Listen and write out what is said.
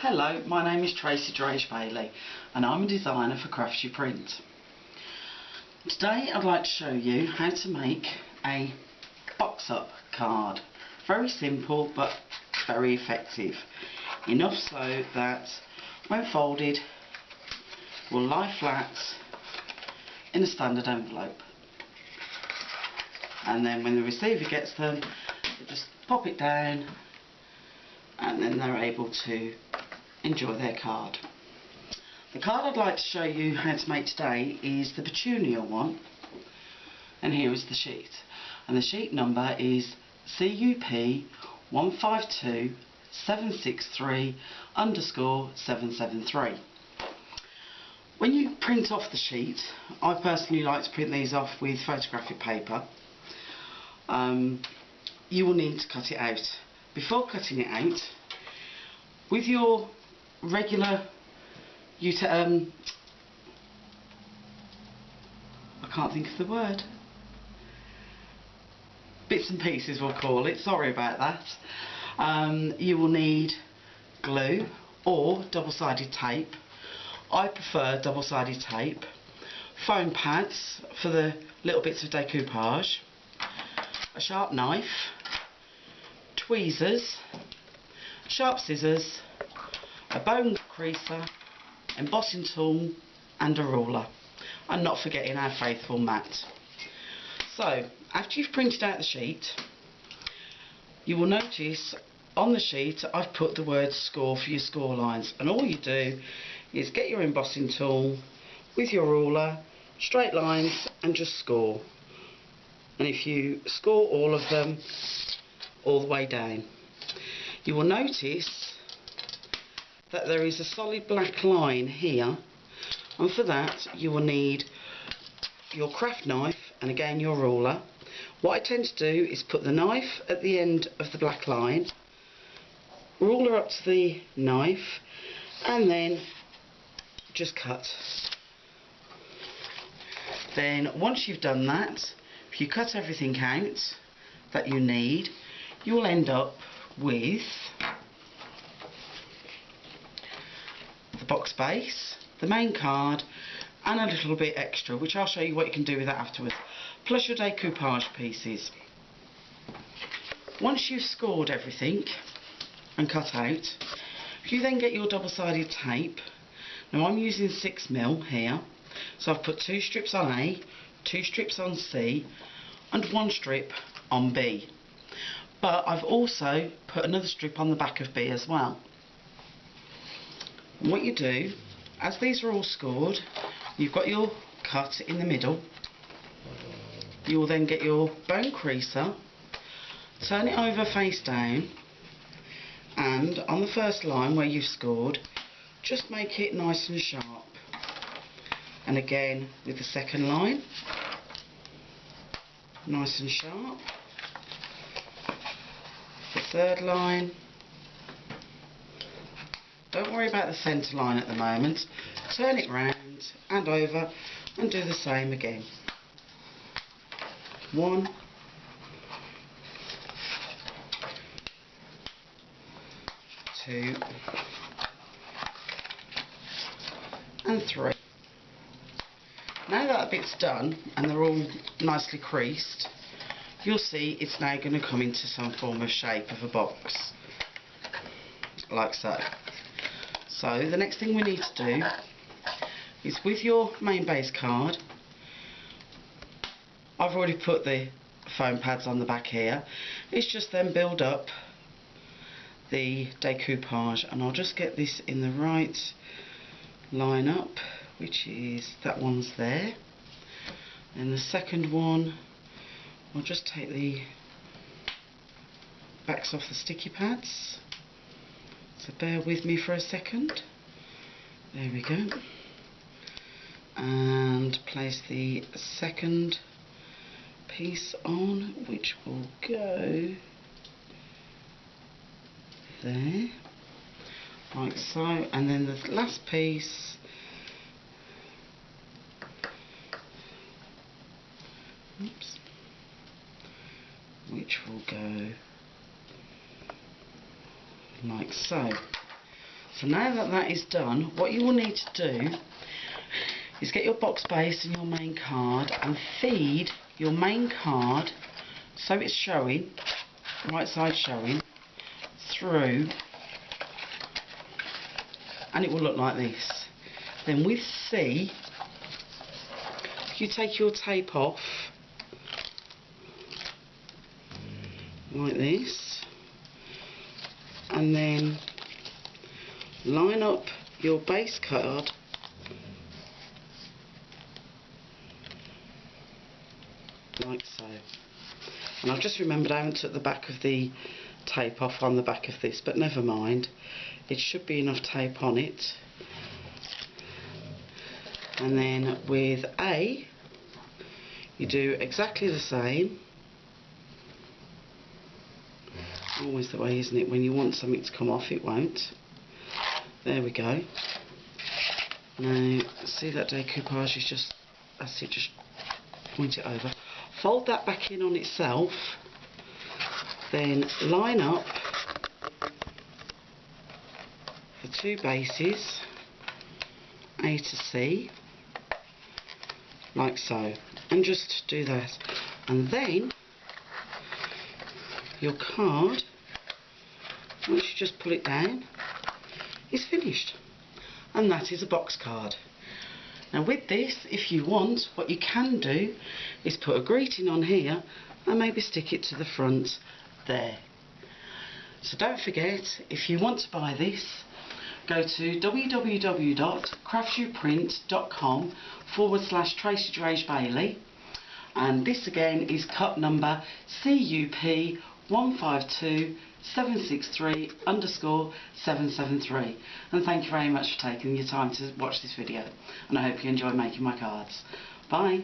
Hello, my name is Tracey Drage-Baillie and I'm a designer for Craftsuprint. Today I'd like to show you how to make a box-up card. Very simple but very effective. Enough so that when folded will lie flat in a standard envelope. And then when the receiver gets them, they just pop it down and then they're able to enjoy their card. The card I'd like to show you how to make today is the Petunia one, and here is the sheet, and the sheet number is CUP 152763_773. When you print off the sheet, I personally like to print these off with photographic paper. You will need to cut it out. Before cutting it out, with your regular I can't think of the word, bits and pieces we'll call it, sorry about that. You will need glue or double-sided tape. I prefer double-sided tape, foam pads for the little bits of decoupage, a sharp knife, tweezers, sharp scissors, a bone creaser, embossing tool and a ruler, and not forgetting our faithful mat. So after you've printed out the sheet, you will notice on the sheet I've put the word score for your score lines, and all you do is get your embossing tool with your ruler, straight lines, and just score. And if you score all of them all the way down, you will notice that there is a solid black line here, and for that you will need your craft knife and again your ruler. What I tend to do is put the knife at the end of the black line, ruler up to the knife, and then just cut. Then once you've done that, if you cut everything out that you need, you will end up with the box base, the main card, and a little bit extra, which I'll show you what you can do with that afterwards, plus your decoupage pieces. Once you've scored everything and cut out, you then get your double-sided tape. Now I'm using 6mm here, so I've put 2 strips on A, 2 strips on C, and 1 strip on B. But I've also put another strip on the back of B as well. And what you do, as these are all scored, you've got your cut in the middle. You will then get your bone creaser, turn it over face down, and on the first line where you've scored, just make it nice and sharp. And again with the second line, nice and sharp. The third line. Don't worry about the centre line at the moment. Turn it round and over and do the same again. 1, 2, and 3. Now that bit's done and they're all nicely creased, you'll see it's now going to come into some form of shape of a box, like so. So the next thing we need to do is, with your main base card, I've already put the foam pads on the back here, it's just then build up the decoupage, and I'll just get this in the right line up, which is that one's there, and the second one I'll just take the backs off the sticky pads, so bear with me for a second. There we go, and place the second piece on, which will go there, like so, and then the last piece, oops, which will go like so. So now that that is done, what you will need to do is get your box base and your main card and feed your main card so it's showing, right side showing, through, and it will look like this. Then with C, you take your tape off like this, and then line up your base card like so. And I've just remembered I haven't took the back of the tape off on the back of this, but never mind, it should be enough tape on it. And then with A, you do exactly the same. Always the way, isn't it? When you want something to come off, it won't. There we go. Now, see that decoupage is just, that's it, just point it over. Fold that back in on itself. Then line up the two bases, A to C, like so, and just do that. And then your card, once you just pull it down, is finished. And that is a box card. Now with this, if you want, what you can do is put a greeting on here and maybe stick it to the front there. So don't forget, if you want to buy this, go to www.craftsuprint.com/Tracey Drage-Baillie, and this again is cut number CUP 152763_773. And thank you very much for taking your time to watch this video, and I hope you enjoy making my cards. Bye.